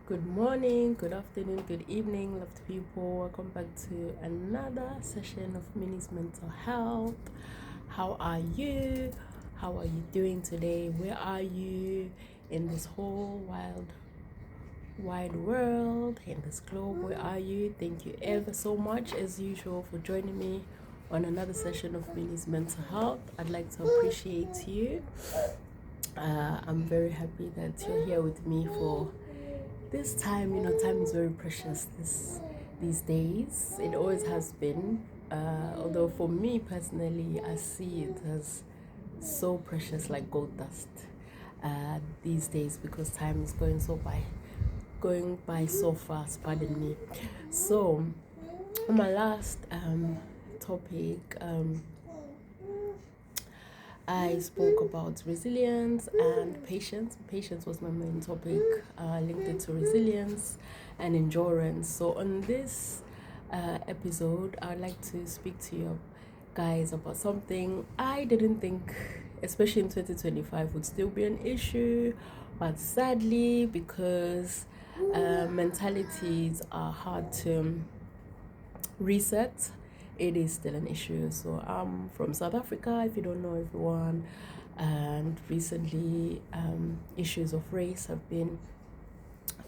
Good morning, good afternoon, good evening, loved people. Welcome back to another session of Minnie's Mental Health. How are you? How are you doing today? Where are you in this whole wide world, in this globe? Where are you? Thank you ever so much, as usual, for joining me on another session of Minnie's Mental Health. I'd like to appreciate you. I'm very happy that you're here with me for this time. Time is very precious these days. It always has been, although for me personally, I see it as so precious, like gold dust, these days, because time is going by so fast. Pardon me. So on my last topic, I spoke about resilience and patience. Patience was my main topic, linked it to resilience and endurance. So on this episode, I'd like to speak to you guys about something I didn't think, especially in 2025, would still be an issue. But sadly, because mentalities are hard to reset, it is still an issue. So I'm from South Africa, if you don't know everyone, and recently issues of race have been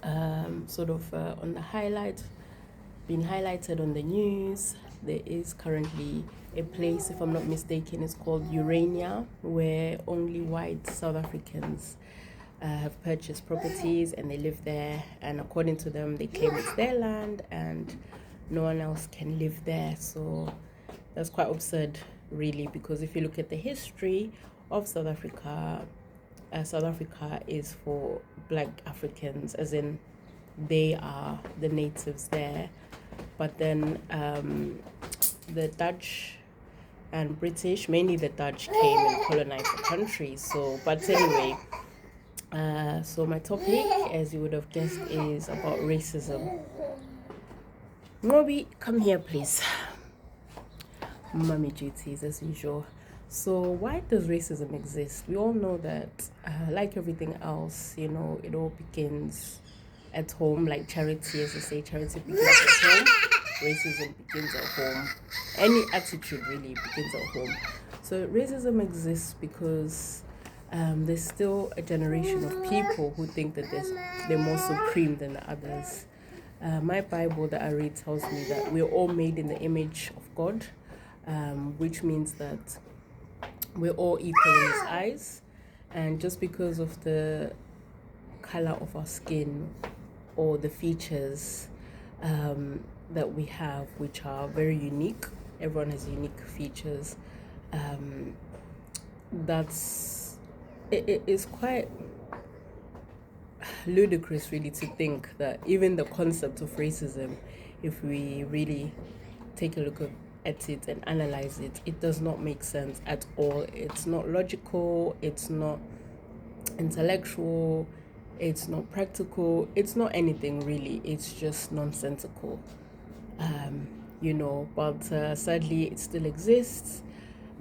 on the been highlighted on the news. There is currently a place, if I'm not mistaken, it's called Urania, where only white South Africans have purchased properties and they live there, and according to them, they claim it's their land and no one else can live there. So that's quite absurd, really, because if you look at the history of South Africa is for Black Africans, as in they are the natives there. But then the Dutch and British, mainly the Dutch, came and colonized the country. But anyway, so my topic, as you would have guessed, is about racism. Moby, come here, please. Mommy duties, as usual. So why does racism exist? We all know that, like everything else, it all begins at home. Like charity, as they say, charity begins at home. Racism begins at home. Any attitude really begins at home. So racism exists because there's still a generation of people who think that they're more supreme than the others. My Bible that I read tells me that we're all made in the image of God, which means that we're all equal in His eyes, and just because of the color of our skin or the features that we have, which are very unique, everyone has unique features. It is quite ludicrous, really, to think that even the concept of racism, if we really take a look at it and analyze it, it does not make sense at all. It's not logical, it's not intellectual, it's not practical, it's not anything really. It's just nonsensical, but sadly it still exists.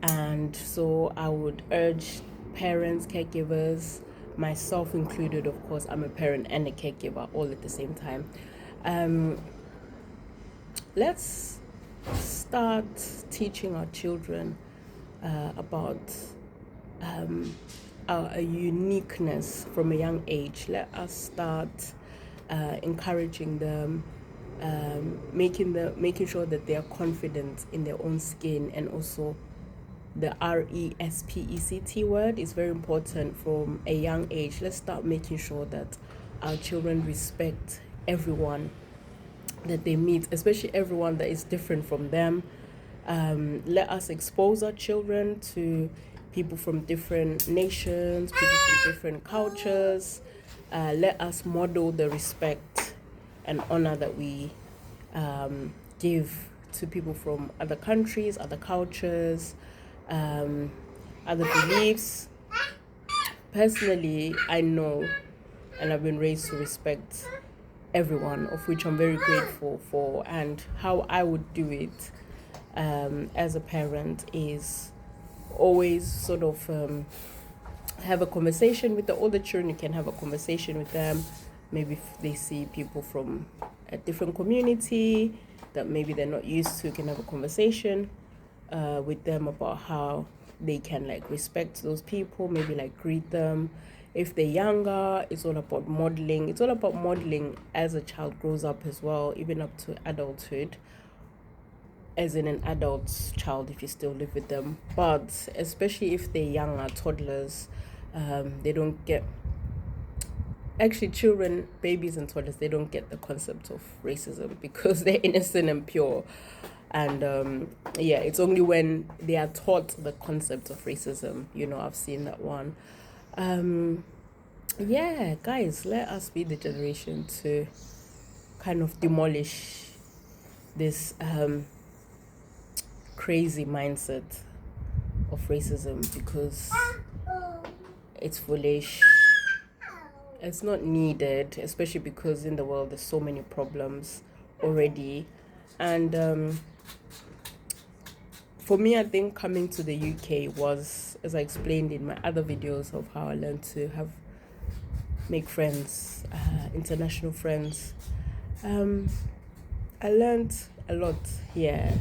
And so I would urge parents, caregivers, myself included, of course, I'm a parent and a caregiver all at the same time. Let's start teaching our children about our uniqueness from a young age. Let us start encouraging them, making sure that they are confident in their own skin, and also the RESPECT word is very important from a young age. Let's start making sure that our children respect everyone that they meet, especially everyone that is different from them. Let us expose our children to people from different nations, people from different cultures. Let us model the respect and honor that we give to people from other countries, other cultures, other beliefs. Personally, I know and I've been raised to respect everyone, of which I'm very grateful for. And how I would do it as a parent is always sort of have a conversation with the older children. You can have a conversation with them maybe if they see people from a different community that maybe they're not used to, can have a conversation with them about how they can like respect those people, maybe like greet them. If they're younger, it's all about modeling. It's all about modeling as a child grows up as well, even up to adulthood, as in an adult child if you still live with them. But especially if they're younger, toddlers, they don't get, actually children, babies and toddlers, they don't get the concept of racism because they're innocent and pure. And yeah, it's only when they are taught the concept of racism, I've seen that one. Yeah, guys, let us be the generation to kind of demolish this crazy mindset of racism, because it's foolish. It's not needed, especially because in the world there's so many problems already. And for me, I think coming to the UK was, as I explained in my other videos of how I learned to make friends, international friends. I learned a lot here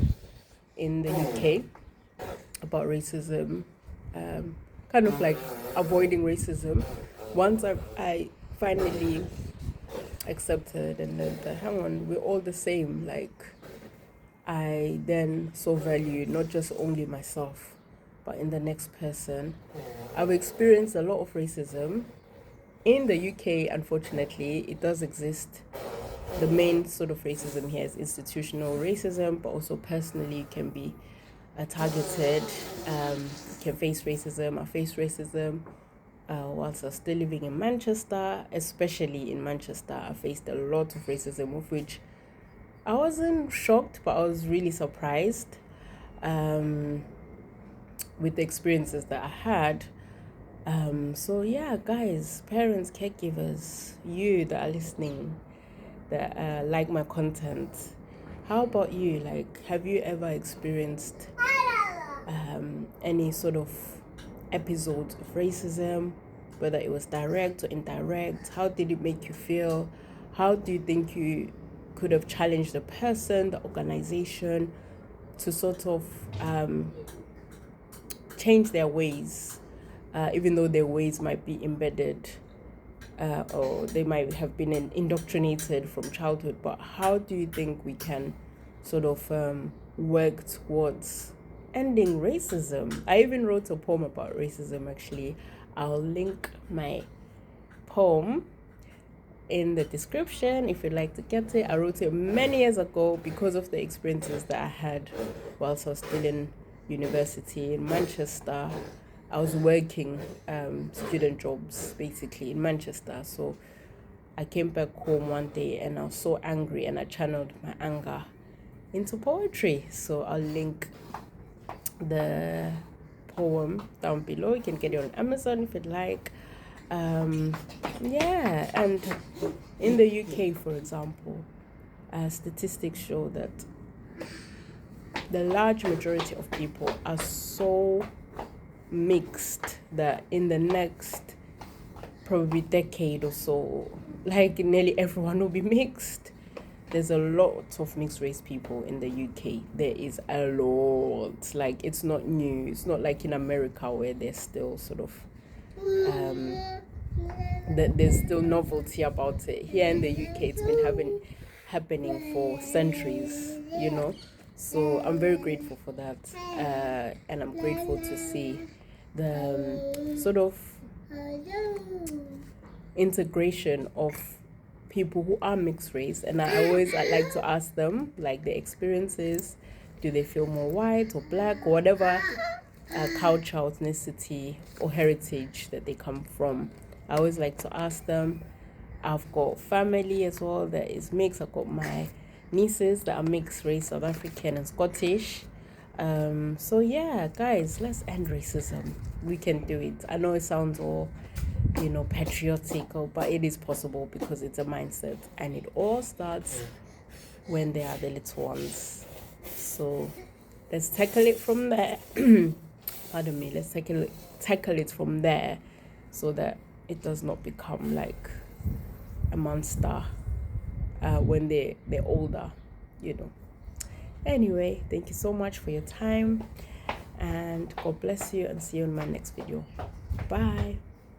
in the UK about racism, kind of like avoiding racism. Once I finally accepted and learned that, hang on, we're all the same, like, I then saw value not just only myself, but in the next person. I've experienced a lot of racism. In the UK, unfortunately, it does exist. The main sort of racism here is institutional racism, but also personally you can be targeted, you can face racism. I faced racism whilst I was still living in Manchester. Especially in Manchester, I faced a lot of racism, of which I wasn't shocked, but I was really surprised with the experiences that I had. So yeah, guys, parents, caregivers, you that are listening, that like my content, how about you? Like, have you ever experienced any sort of episode of racism, whether it was direct or indirect? How did it make you feel? How do you think you could have challenged the person, the organization, to sort of change their ways, even though their ways might be embedded or they might have been indoctrinated from childhood? But how do you think we can sort of work towards ending racism? I even wrote a poem about racism, actually. I'll link my poem in the description if you'd like to get it. I wrote it many years ago because of the experiences that I had whilst I was still in university in Manchester. I was working student jobs basically in Manchester. So I came back home one day and I was so angry, and I channeled my anger into poetry. So I'll link the poem down below. You can get it on Amazon if you'd like. Yeah, and in the UK, for example, statistics show that the large majority of people are so mixed that in the next probably decade or so, like, nearly everyone will be mixed. There's a lot of mixed race people in the UK. There is a lot. Like, it's not new. It's not like in America where there's still sort of there's still novelty about it. Here in the UK, it's been happening for centuries, So I'm very grateful for that, and I'm grateful to see the sort of integration of people who are mixed race. And I like to ask them, like, their experiences. Do they feel more white or black or whatever culture, ethnicity or heritage that they come from? I always like to ask them. I've got family as well that is mixed. I've got my nieces that are mixed race, South African and Scottish. So yeah, guys, let's end racism. We can do it. I know it sounds all, patriotic, but it is possible because it's a mindset, and it all starts when they are the little ones. So let's tackle it from there. Pardon me. Let's tackle it from there, so that it does not become like a monster when they're older, you know. Anyway, thank you so much for your time, and God bless you, and see you in my next video. Bye.